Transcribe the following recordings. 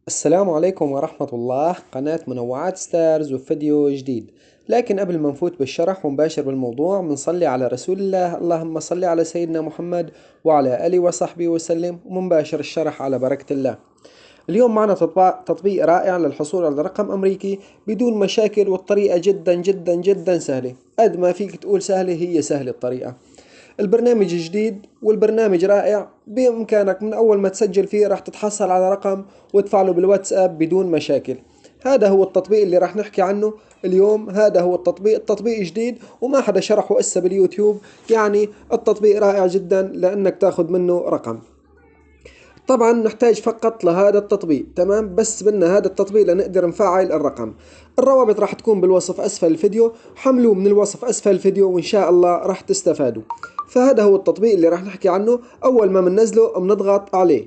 السلام عليكم ورحمة الله. قناة منوعات ستارز وفيديو جديد. لكن قبل ما نفوت بالشرح ونباشر بالموضوع بنصلي على رسول الله، اللهم صل على سيدنا محمد وعلى آله وصحبه وسلم، ومنباشر الشرح على بركة الله. اليوم معنا تطبيق رائع للحصول على رقم أمريكي بدون مشاكل، والطريقة جدا جدا جدا سهلة. قد ما فيك تقول سهلة، هي سهلة الطريقة. البرنامج جديد والبرنامج رائع، بإمكانك من أول ما تسجل فيه راح تتحصل على رقم وتفعله بالواتساب بدون مشاكل. هذا هو التطبيق اللي راح نحكي عنه اليوم. هذا هو التطبيق جديد وما حدا شرحه إسا باليوتيوب. يعني التطبيق رائع جدا لأنك تاخذ منه رقم. طبعا نحتاج فقط لهذا التطبيق، تمام؟ بس بدنا هذا التطبيق لنقدر نفعل الرقم. الروابط راح تكون بالوصف أسفل الفيديو، حملوه من الوصف أسفل الفيديو وإن شاء الله راح تستفادوا. فهذا هو التطبيق اللي راح نحكي عنه. أول ما بننزله بنضغط عليه،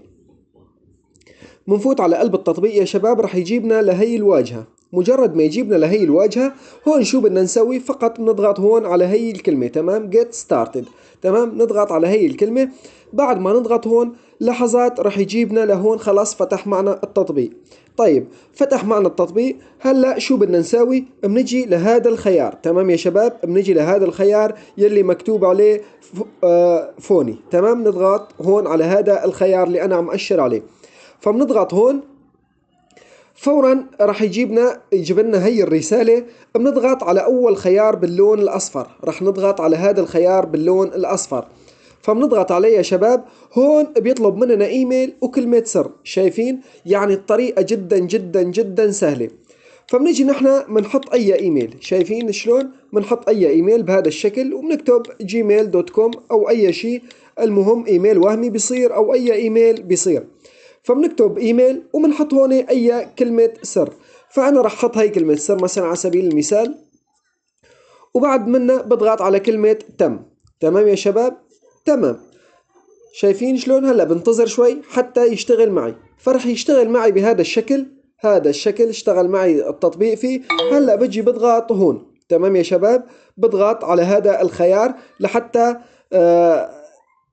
بنفوت على قلب التطبيق يا شباب، راح يجيبنا لهي الواجهة. مجرد ما يجيبنا لهي الواجهة، هون شو بدنا نسوي؟ فقط نضغط هون على هي الكلمة، تمام؟ get started. تمام، نضغط على هي الكلمة. بعد ما نضغط هون لحظات راح يجيبنا لهون. خلاص فتح معنا التطبيق. طيب فتح معنا التطبيق. هلا شو بدنا نسوي؟ بنجي لهذا الخيار، تمام يا شباب؟ بنجي لهذا الخيار يلي مكتوب عليه فوني، تمام؟ نضغط هون على هذا الخيار اللي انا عم اشر عليه. فبنضغط هون، فورا راح يجيب لنا هي الرسالة. بنضغط على أول خيار باللون الأصفر، راح نضغط على هذا الخيار باللون الأصفر. فبنضغط عليه يا شباب. هون بيطلب مننا إيميل وكلمة سر، شايفين؟ يعني الطريقة جدا جدا جدا سهلة. فبنيجي نحن بنحط أي إيميل، شايفين شلون؟ بنحط أي إيميل بهذا الشكل وبنكتب gmail.com أو أي شيء. المهم إيميل وهمي بيصير أو أي إيميل بيصير. فبنكتب ايميل وبنحط هون اي كلمة سر. فانا راح احط هاي كلمة سر مثلا على سبيل المثال، وبعد منها بضغط على كلمة تم. تمام يا شباب؟ تمام. شايفين شلون؟ هلا بنتظر شوي حتى يشتغل معي. فرح يشتغل معي بهذا الشكل. هذا الشكل اشتغل معي التطبيق فيه. هلا بجي بضغط هون، تمام يا شباب؟ بضغط على هذا الخيار لحتى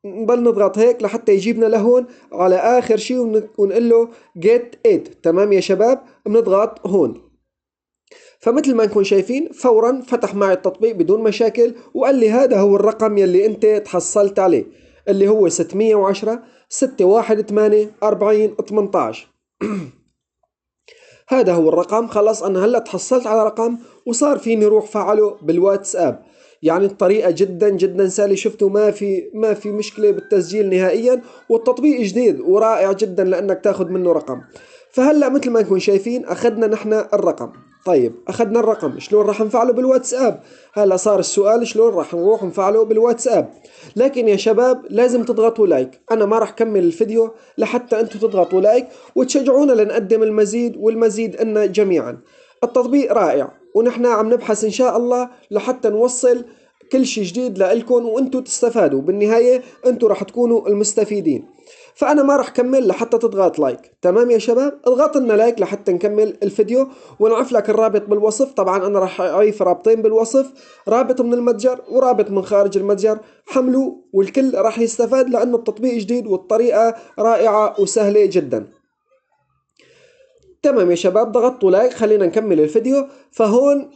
نضل نضغط هيك لحتى يجيبنا لهون على آخر شيء ونقول له get it. تمام يا شباب؟ بنضغط هون. فمثل ما نكون شايفين فورا فتح معي التطبيق بدون مشاكل، وقال لي هذا هو الرقم يلي انت تحصلت عليه، اللي هو 610 618 40 18. هذا هو الرقم. خلاص أنا هلأ تحصلت على رقم وصار فيني روح فعله بالواتساب. يعني الطريقة جدا جدا سهلة. شفتوا؟ ما في مشكلة بالتسجيل نهائيا. والتطبيق جديد ورائع جدا لأنك تاخذ منه رقم. فهلأ مثل ما نكون شايفين أخذنا نحن الرقم. طيب أخذنا الرقم، شلون راح نفعله بالواتساب؟ هلا صار السؤال شلون راح نروح نفعله بالواتساب. لكن يا شباب لازم تضغطوا لايك. أنا ما راح كمل الفيديو لحتى أنتم تضغطوا لايك وتشجعونا لنقدم المزيد والمزيد إنا جميعا. التطبيق رائع ونحن عم نبحث إن شاء الله لحتى نوصل كل شيء جديد لإلكم وأنتم تستفادوا. بالنهاية أنتم راح تكونوا المستفيدين. فأنا ما راح كمل لحتى تضغط لايك. تمام يا شباب؟ اضغط لنا لايك لحتى نكمل الفيديو، ونعرف لك الرابط بالوصف. طبعا أنا راح أعيف رابطين بالوصف، رابط من المتجر ورابط من خارج المتجر. حملوا والكل راح يستفاد لأنه التطبيق جديد والطريقة رائعة وسهلة جدا. تمام يا شباب، ضغطوا لايك. خلينا نكمل الفيديو. فهون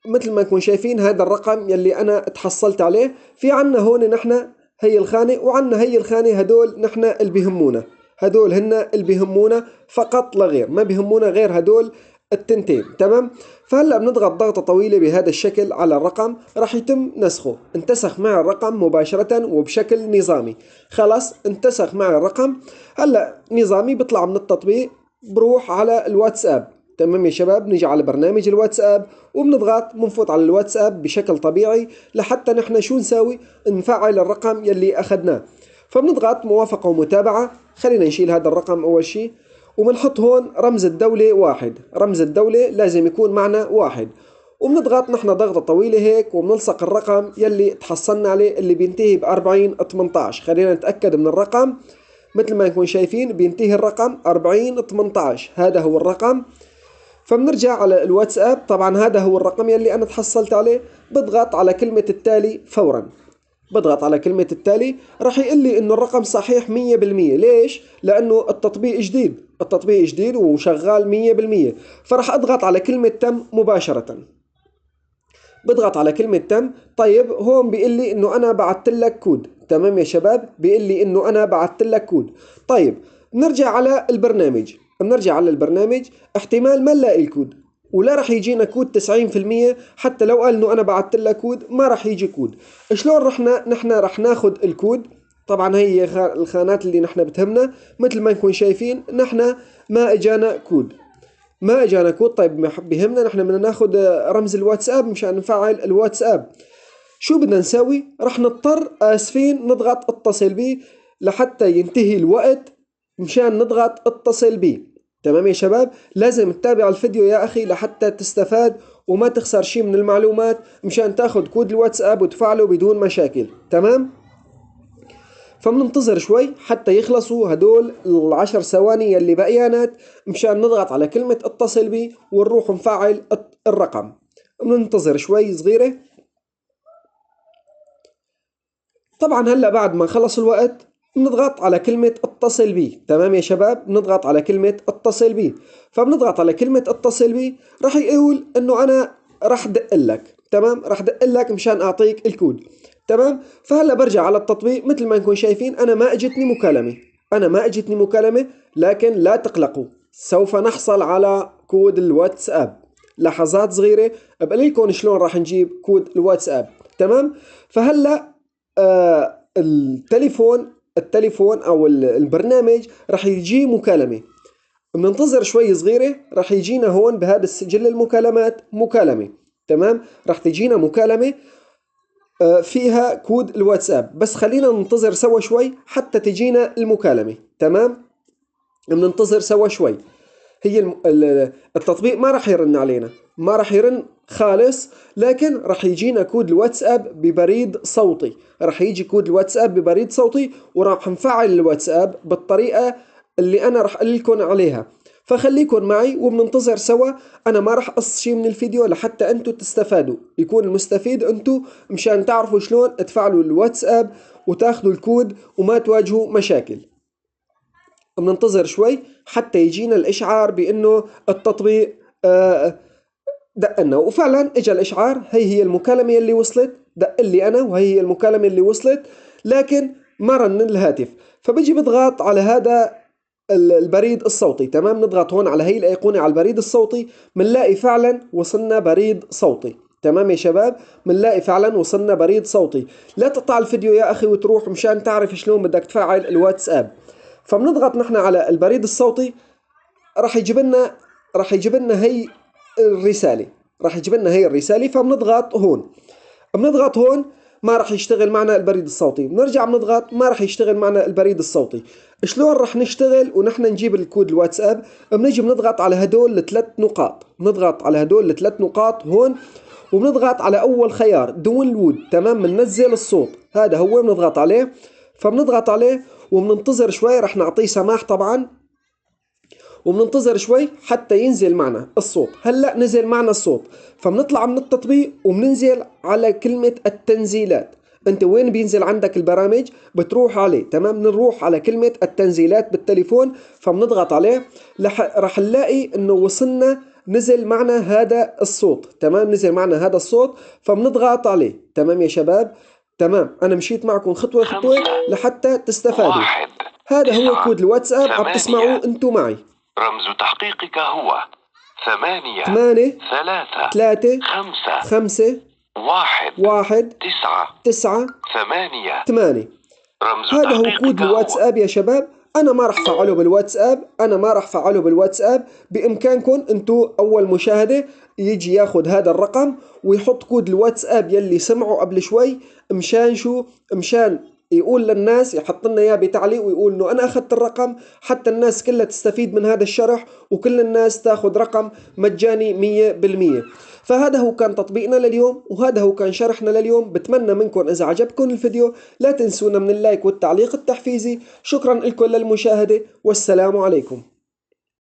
مثل ما نكون شايفين هذا الرقم يلي أنا تحصلت عليه. في عنا هون نحن هي الخانة وعنا هي الخانة. هدول نحن اللي بيهمونا، هدول هن اللي بيهمونا فقط لا غير. ما بيهمونا غير هدول التنتين. تمام. فهلا بنضغط ضغطة طويلة بهذا الشكل على الرقم، راح يتم نسخه. انتسخ مع الرقم مباشرة وبشكل نظامي. خلاص انتسخ مع الرقم. هلا نظامي بيطلع من التطبيق، بروح على الواتساب. تمام يا شباب، نيجي على برنامج الواتساب وبنضغط بنفوت على الواتساب بشكل طبيعي لحتى نحن شو نساوي؟ نفعل الرقم يلي أخذناه. فبنضغط موافقة ومتابعة. خلينا نشيل هذا الرقم أول شيء، وبنحط هون رمز الدولة واحد. رمز الدولة لازم يكون معنا واحد. وبنضغط نحن ضغطة طويلة هيك وبنلصق الرقم يلي تحصلنا عليه اللي بينتهي ب40 18. خلينا نتأكد من الرقم. مثل ما نكون شايفين بينتهي الرقم 40 18. هذا هو الرقم. فبنرجع على الواتساب. طبعا هذا هو الرقم يلي أنا تحصلت عليه. بضغط على كلمة التالي فورا. بضغط على كلمة التالي، راح يقول لي انه الرقم صحيح 100%. ليش؟ لانه التطبيق جديد، التطبيق جديد وشغال 100%. فراح اضغط على كلمة تم مباشرة. بضغط على كلمة تم. طيب هون بيقول لي انه انا بعثت لك كود. تمام يا شباب، بيقول لي انه انا بعثت لك كود. طيب بنرجع على البرنامج، احتمال ما نلاقي الكود، ولا راح يجينا كود 90%. حتى لو قال انه انا بعثت لك كود ما راح يجي كود. شلون نحن راح ناخذ الكود؟ طبعا هي الخانات اللي نحن بتهمنا. مثل ما نكون شايفين نحن ما اجانا كود، طيب بيهمنا نحن بدنا ناخذ رمز الواتساب مشان نفعل الواتساب. شو بدنا نسوي؟ راح نضطر اسفين نضغط اتصل بي لحتى ينتهي الوقت مشان نضغط اتصل بي. تمام يا شباب، لازم تتابع الفيديو يا اخي لحتى تستفاد وما تخسر شيء من المعلومات مشان تاخذ كود الواتساب وتفعله بدون مشاكل. تمام، فبننتظر شوي حتى يخلصوا هدول ال10 ثواني يلي بقيانات مشان نضغط على كلمة اتصل بي ونروح نفعل الرقم. بننتظر شوي صغيرة. طبعا هلا بعد ما خلص الوقت بنضغط على كلمة اتصل بي. تمام يا شباب، بنضغط على كلمة اتصل بي. فبنضغط على كلمة اتصل بي، راح يقول انه انا راح دق لك. تمام، راح دق لك مشان اعطيك الكود. تمام، فهلا برجع على التطبيق. مثل ما نكون شايفين انا ما اجتني مكالمة، لكن لا تقلقوا سوف نحصل على كود الواتساب. لحظات صغيرة بقول لكم شلون راح نجيب كود الواتساب. تمام، فهلا التليفون او البرنامج راح يجي مكالمة. بننتظر شوي صغيرة، راح يجينا هون بهذا السجل المكالمات مكالمة. تمام، راح تجينا مكالمة فيها كود الواتساب. بس خلينا ننتظر سوا شوي حتى تجينا المكالمة. تمام، بننتظر سوا شوي. هي التطبيق ما راح يرن علينا، ما راح يرن خالص، لكن راح يجينا كود الواتساب ببريد صوتي. راح يجي كود الواتساب ببريد صوتي وراح نفعل الواتساب بالطريقة اللي أنا راح أقول لكم عليها. فخليكن معي وبننتظر سوا. أنا ما راح أقص شيء من الفيديو لحتى أنتوا تستفادوا، يكون المستفيد أنتوا مشان تعرفوا شلون تفعلوا الواتساب وتاخذوا الكود وما تواجهوا مشاكل. بننتظر شوي حتى يجينا الإشعار بأنه التطبيق دق لنا. وفعلا اجى الإشعار، هي المكالمة اللي وصلت. دق لي أنا وهي المكالمة اللي وصلت، لكن ما رن الهاتف. فبيجي بضغط على هذا البريد الصوتي. تمام، نضغط هون على هي الأيقونة على البريد الصوتي، بنلاقي فعلا وصلنا بريد صوتي. تمام يا شباب، بنلاقي فعلا وصلنا بريد صوتي. لا تقطع الفيديو يا أخي وتروح مشان تعرف شلون بدك تفعل الواتساب. فبنضغط نحن على البريد الصوتي، راح يجيب لنا هي الرسالة، فبنضغط هون. ما راح يشتغل معنا البريد الصوتي. بنرجع بنضغط، ما راح يشتغل معنا البريد الصوتي. شلون راح نشتغل ونحن نجيب الكود الواتساب؟ بنيجي بنضغط على هدول الثلاث نقاط هون، وبنضغط على اول خيار داونلود. تمام، بننزل الصوت، هذا هو بنضغط عليه. فبنضغط عليه وبننتظر شوي، راح نعطيه سماح طبعا، وبننتظر شوي حتى ينزل معنا الصوت. هلأ نزل معنا الصوت. فبنطلع من التطبيق وبننزل على كلمة التنزيلات. انت وين بينزل عندك البرامج بتروح عليه. تمام، بنروح على كلمة التنزيلات بالتليفون، فبنضغط عليه. راح نلاقي انه وصلنا، نزل معنا هذا الصوت. تمام، نزل معنا هذا الصوت، فبنضغط عليه. تمام يا شباب، تمام، انا مشيت معكم خطوة خطوة لحتى تستفادوا. هذا هو كود الواتساب، عم تسمعوا انتو معي. رمز تحقيقك هو 8 3 5 1 9 8. هذا هو كود الواتساب يا شباب. أنا ما راح فعله بالواتساب. بإمكانكم أنتو أول مشاهدة يجي ياخد هذا الرقم ويحط كود الواتساب يلي سمعوا قبل شوي، مشان يقول للناس، يحط لنا اياه بتعليق ويقول انه انا اخذت الرقم، حتى الناس كلها تستفيد من هذا الشرح وكل الناس تاخذ رقم مجاني 100%. فهذا هو كان تطبيقنا لليوم، وهذا هو كان شرحنا لليوم. بتمنى منكم اذا عجبكم الفيديو لا تنسونا من اللايك والتعليق التحفيزي. شكرا لكم للمشاهدة، والسلام عليكم.